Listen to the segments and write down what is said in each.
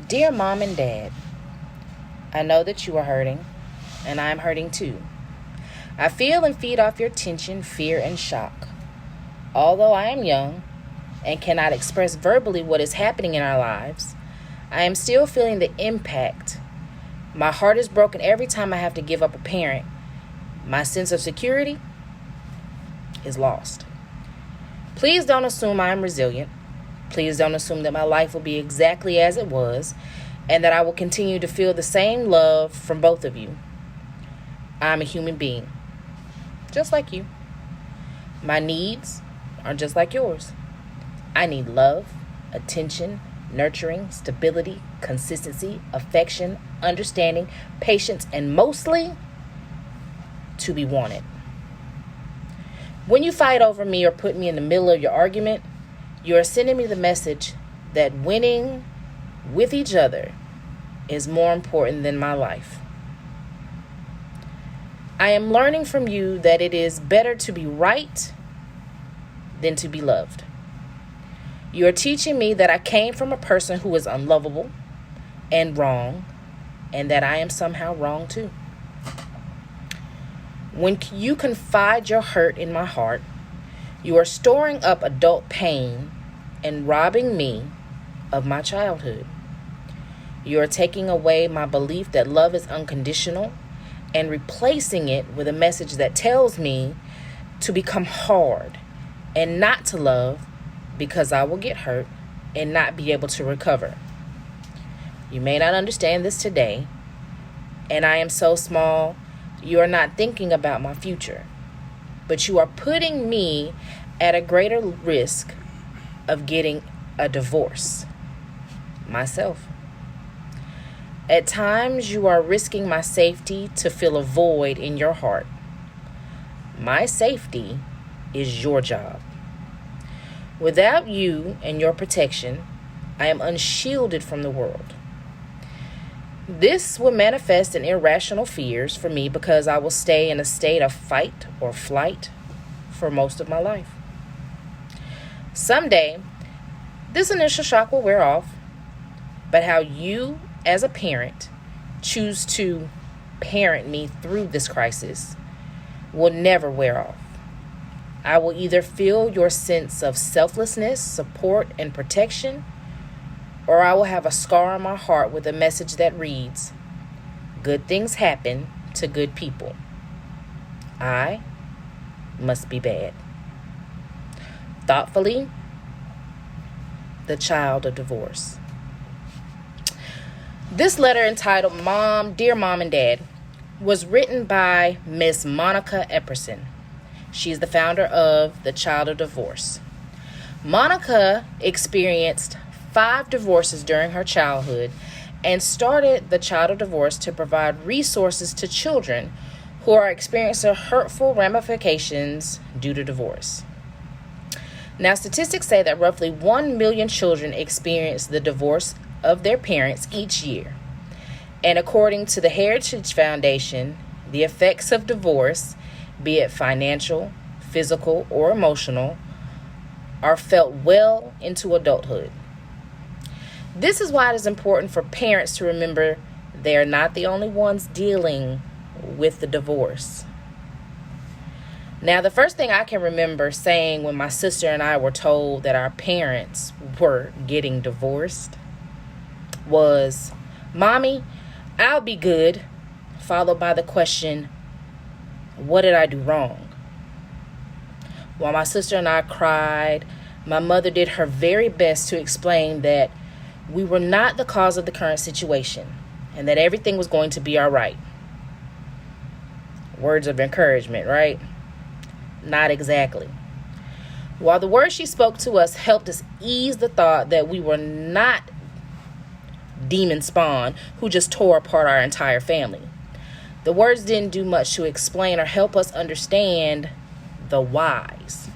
Dear Mom and Dad, I know that you are hurting, and I am hurting too. I feel and feed off your tension, fear, and shock. Although I am young and cannot express verbally what is happening in our lives, I am still feeling the impact. My heart is broken every time I have to give up a parent. My sense of security is lost. Please don't assume I am resilient. Please don't assume that my life will be exactly as it was and that I will continue to feel the same love from both of you. I'm a human being, just like you. My needs are just like yours. I need love, attention, nurturing, stability, consistency, affection, understanding, patience, and mostly to be wanted. When you fight over me or put me in the middle of your argument, you are sending me the message that winning with each other is more important than my life. I am learning from you that it is better to be right than to be loved. You are teaching me that I came from a person who is unlovable and wrong, and that I am somehow wrong too. When you confide your hurt in my heart, you are storing up adult pain and robbing me of my childhood. You are taking away my belief that love is unconditional and replacing it with a message that tells me to become hard and not to love because I will get hurt and not be able to recover. You may not understand this today, and I am so small, you are not thinking about my future, but you are putting me at a greater risk of getting a divorce myself. At times, you are risking my safety to fill a void in your heart. My safety is your job. Without you and your protection, I am unshielded from the world. This will manifest in irrational fears for me because I will stay in a state of fight or flight for most of my life. Someday, this initial shock will wear off, but how you as a parent choose to parent me through this crisis will never wear off. I will either feel your sense of selflessness, support, and protection, or I will have a scar on my heart with a message that reads, "Good things happen to good people. I must be bad." Thoughtfully, the child of divorce. This letter entitled Dear Mom and Dad was written by Miss Monica Epperson. She is the founder of The Child of Divorce. Monica experienced 5 divorces during her childhood and started The Child of Divorce to provide resources to children who are experiencing hurtful ramifications due to divorce. Now, statistics say that roughly 1 million children experience the divorce of their parents each year. And according to the Heritage Foundation, the effects of divorce, be it financial, physical, or emotional, are felt well into adulthood. This is why it is important for parents to remember they are not the only ones dealing with the divorce. Now, the first thing I can remember saying when my sister and I were told that our parents were getting divorced was, "Mommy, I'll be good," followed by the question, "What did I do wrong?" While my sister and I cried, my mother did her very best to explain that we were not the cause of the current situation and that everything was going to be all right. Words of encouragement, right? Not exactly. While the words she spoke to us helped us ease the thought that we were not demon spawn who just tore apart our entire family, the words didn't do much to explain or help us understand the whys.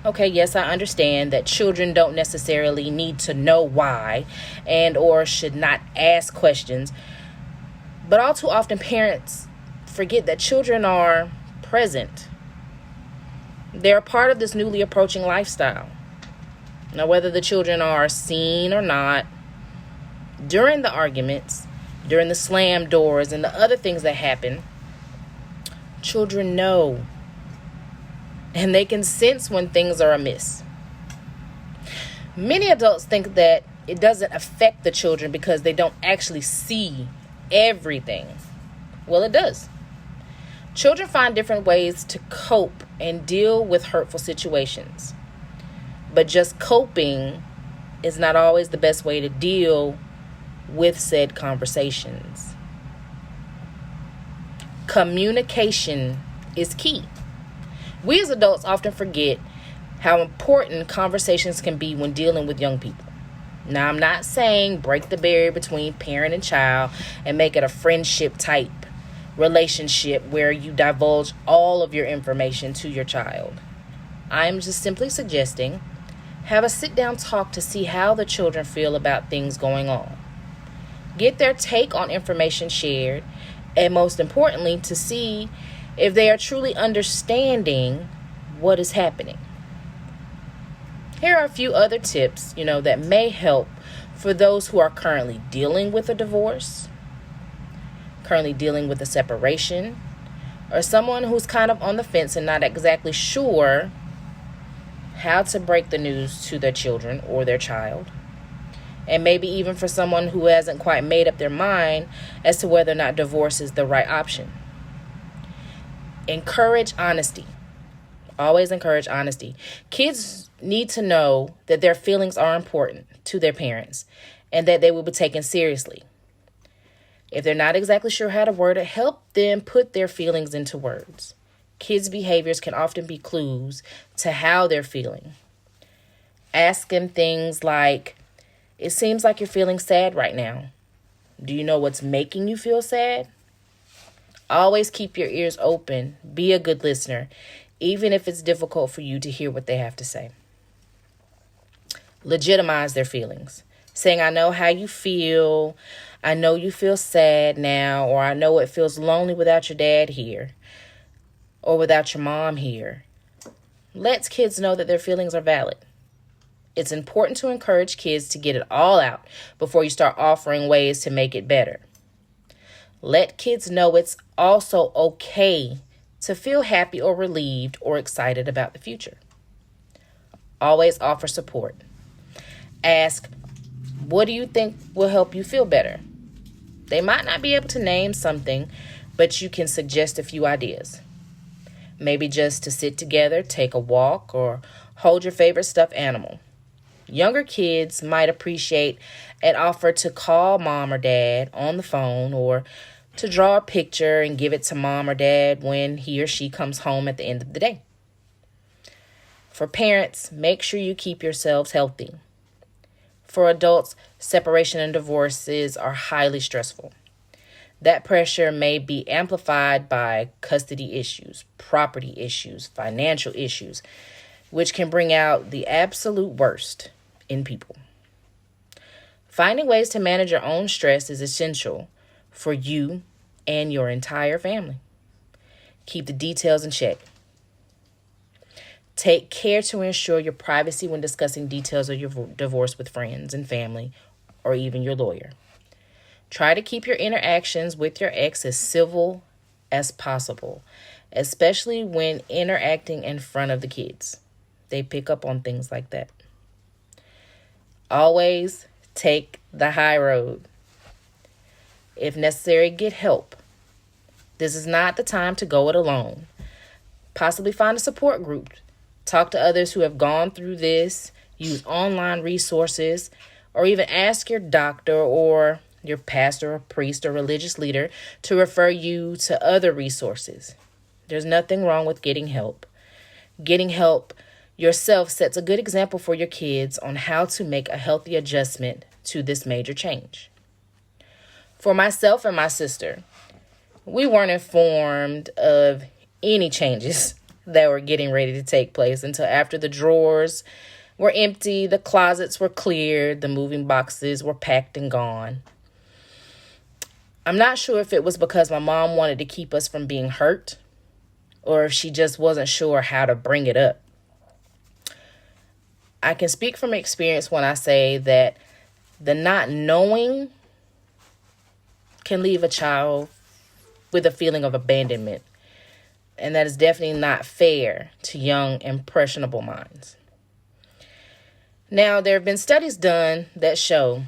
Okay, yes, I understand that children don't necessarily need to know why and or should not ask questions, but all too often parents forget that children are present. They're a part of this newly approaching lifestyle. Now, whether the children are seen or not, During the arguments, during the slam doors and the other things that happen, children know, and they can sense when things are amiss. Many adults think that it doesn't affect the children because they don't actually see everything. Well, it does. Children find different ways to cope and deal with hurtful situations. But just coping is not always the best way to deal with said conversations. Communication is key. We as adults often forget how important conversations can be when dealing with young people. Now, I'm not saying break the barrier between parent and child and make it a friendship type relationship where you divulge all of your information to your child. I'm just simply suggesting have a sit-down talk to see how the children feel about things going on. Get their take on information shared, and most importantly, to see if they are truly understanding what is happening. Here are a few other tips, that may help for those who are currently dealing with a divorce, currently dealing with a separation, or someone who's kind of on the fence and not exactly sure how to break the news to their children or their child. And maybe even for someone who hasn't quite made up their mind as to whether or not divorce is the right option. Encourage honesty. Always encourage honesty. Kids need to know that their feelings are important to their parents and that they will be taken seriously. If they're not exactly sure how to word it, help them put their feelings into words. Kids' behaviors can often be clues to how they're feeling. Ask them things like, it seems like you're feeling sad right now. Do you know what's making you feel sad? Always keep your ears open. Be a good listener, even if it's difficult for you to hear what they have to say. Legitimize their feelings. Saying, I know how you feel. I know you feel sad now, or I know it feels lonely without your dad here, or without your mom here. Lets kids know that their feelings are valid. It's important to encourage kids to get it all out before you start offering ways to make it better. Let kids know it's also okay to feel happy or relieved or excited about the future. Always offer support. Ask, what do you think will help you feel better? They might not be able to name something, but you can suggest a few ideas. Maybe just to sit together, take a walk, or hold your favorite stuffed animal. Younger kids might appreciate an offer to call mom or dad on the phone, or to draw a picture and give it to mom or dad when he or she comes home at the end of the day. For parents, make sure you keep yourselves healthy. For adults, separation and divorces are highly stressful. That pressure may be amplified by custody issues, property issues, financial issues, which can bring out the absolute worst in people. Finding ways to manage your own stress is essential for you and your entire family. Keep the details in check. Take care to ensure your privacy when discussing details of your divorce with friends and family, or even your lawyer. Try to keep your interactions with your ex as civil as possible, especially when interacting in front of the kids. They pick up on things like that. Always take the high road. If necessary, get help. This is not the time to go it alone. Possibly find a support group. Talk to others who have gone through this. Use online resources, or even ask your doctor or your pastor or priest or religious leader to refer you to other resources. There's nothing wrong with getting help. Getting help yourself sets a good example for your kids on how to make a healthy adjustment to this major change. For myself and my sister, we weren't informed of any changes that were getting ready to take place until after the drawers were empty, the closets were cleared, the moving boxes were packed and gone. I'm not sure if it was because my mom wanted to keep us from being hurt, or if she just wasn't sure how to bring it up. I can speak from experience when I say that the not knowing can leave a child with a feeling of abandonment. And that is definitely not fair to young, impressionable minds. Now, there have been studies done that show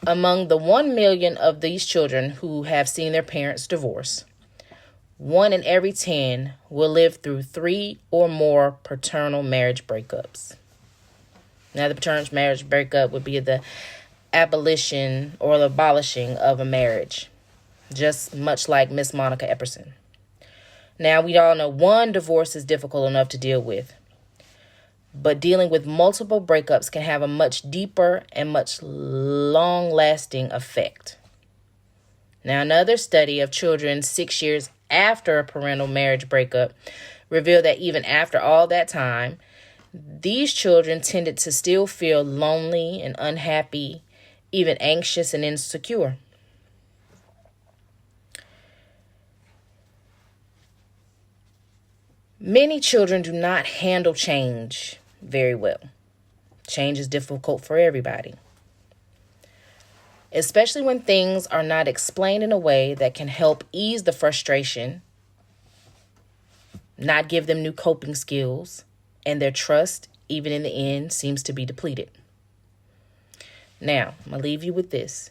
among the 1 million of these children who have seen their parents divorce, 1 in every 10 will live through 3 or more paternal marriage breakups. Now, the paternal marriage breakup would be the abolition or the abolishing of a marriage, just much like Miss Monica Epperson. Now, we all know one divorce is difficult enough to deal with, but dealing with multiple breakups can have a much deeper and much long-lasting effect. Now, another study of children 6 years after a parental marriage breakup revealed that even after all that time, these children tended to still feel lonely and unhappy, even anxious and insecure. Many children do not handle change very well. Change is difficult for everybody, especially when things are not explained in a way that can help ease the frustration, not give them new coping skills, and their trust, even in the end, seems to be depleted. Now, I'm going to leave you with this.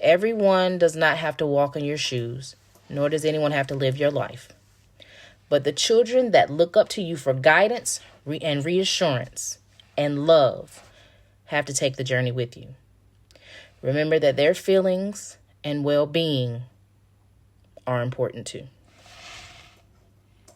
Everyone does not have to walk in your shoes, nor does anyone have to live your life. But the children that look up to you for guidance and reassurance and love have to take the journey with you. Remember that their feelings and well-being are important too.